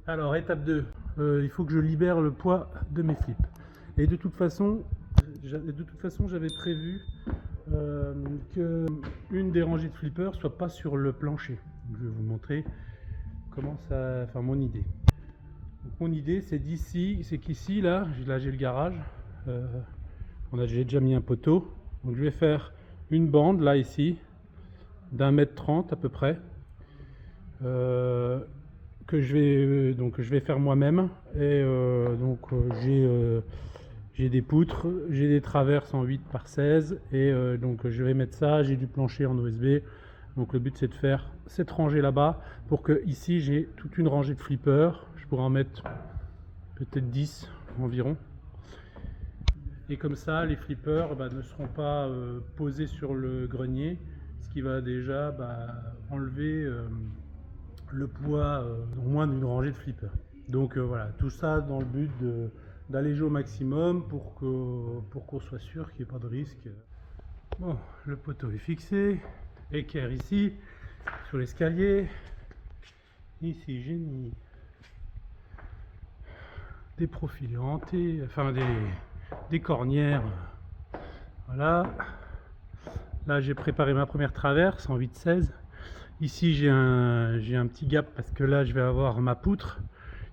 Alors, étape 2, il faut que je libère le poids de mes flips. Et de toute façon, j'avais prévu que une des rangées de flippers soit pas sur le plancher. Donc, je vais vous montrer comment ça, enfin mon idée. Donc, mon idée, c'est d'ici, c'est qu'ici, là j'ai le garage. J'ai déjà mis un poteau. Donc, je vais faire une bande là ici d'1,30 m à peu près. Que je vais faire moi-même et j'ai des poutres, j'ai des traverses en 8x16 et donc je vais mettre ça, j'ai du plancher en OSB. Donc le but c'est de faire cette rangée là-bas pour que ici j'ai toute une rangée de flippers. Je pourrais en mettre peut-être 10 environ. Et comme ça les flippers ne seront pas posés sur le grenier, ce qui va déjà enlever le poids au moins d'une rangée de flippers. Donc voilà, tout ça dans le but d'alléger au maximum pour qu'on soit sûr qu'il n'y ait pas de risque. Bon, le poteau est fixé, équerre ici, sur l'escalier. Ici j'ai mis des profils hantés, enfin des cornières. Voilà. Là j'ai préparé ma première traverse en 8-16. Ici j'ai un petit gap parce que là je vais avoir ma poutre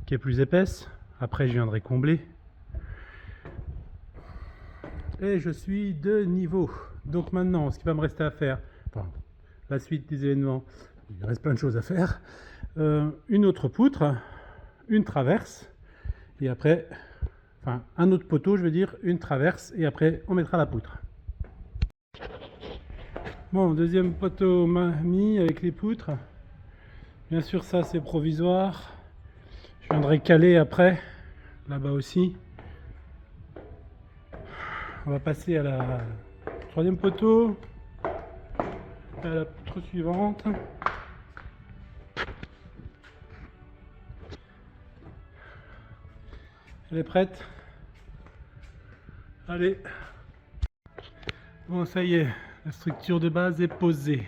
qui est plus épaisse. Après je viendrai combler. Et je suis de niveau. Donc maintenant ce qui va me rester à faire, enfin la suite des événements, il reste plein de choses à faire. Une autre poutre, une traverse, et après, enfin un autre poteau je veux dire, une traverse, et après on mettra la poutre. Bon, deuxième poteau mis avec les poutres. Bien sûr ça c'est provisoire. Je viendrai caler après, là-bas aussi. On va passer à la troisième poteau, à la poutre suivante. Elle est prête. Allez. Bon, ça y est, la structure de base est posée.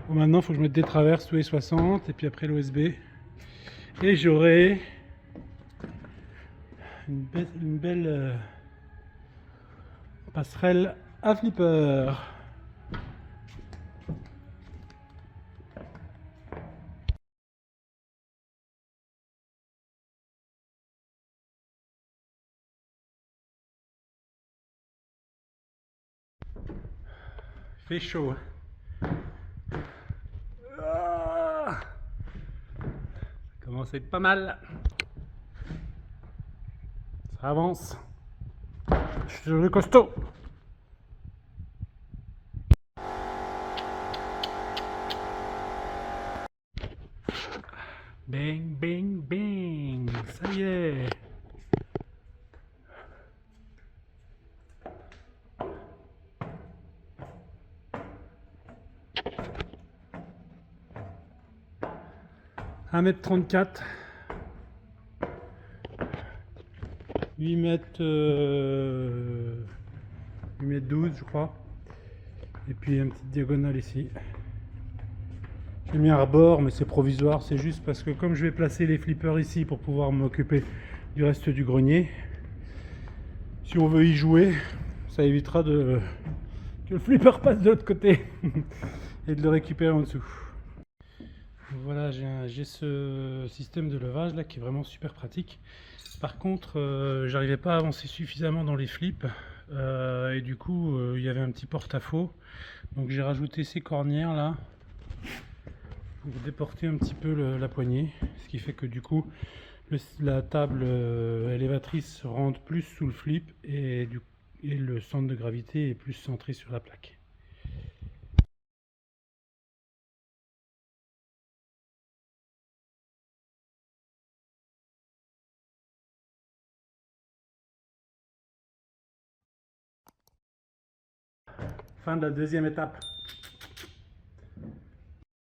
Bon, maintenant, il faut que je mette des traverses tous les 60 et puis après l'OSB. Et j'aurai une belle passerelle à flipper. Il fait chaud. Ah, ça commence à être pas mal. Ça avance. Je suis le costaud. Bang, bang, bang. Ça y est. « 1,34 m, 8,12 m je crois, et puis une petite diagonale ici. J'ai mis un rebord mais c'est provisoire, c'est juste parce que comme je vais placer les flippers ici pour pouvoir m'occuper du reste du grenier, si on veut y jouer, ça évitera que le flipper passe de l'autre côté et de le récupérer en dessous. Voilà, j'ai ce système de levage là qui est vraiment super pratique. Par contre, j'arrivais pas à avancer suffisamment dans les flips et du coup il y avait un petit porte-à-faux. Donc j'ai rajouté ces cornières là pour déporter un petit peu la poignée, ce qui fait que du coup la table élévatrice rentre plus sous le flip et le centre de gravité est plus centré sur la plaque. Fin de la deuxième étape.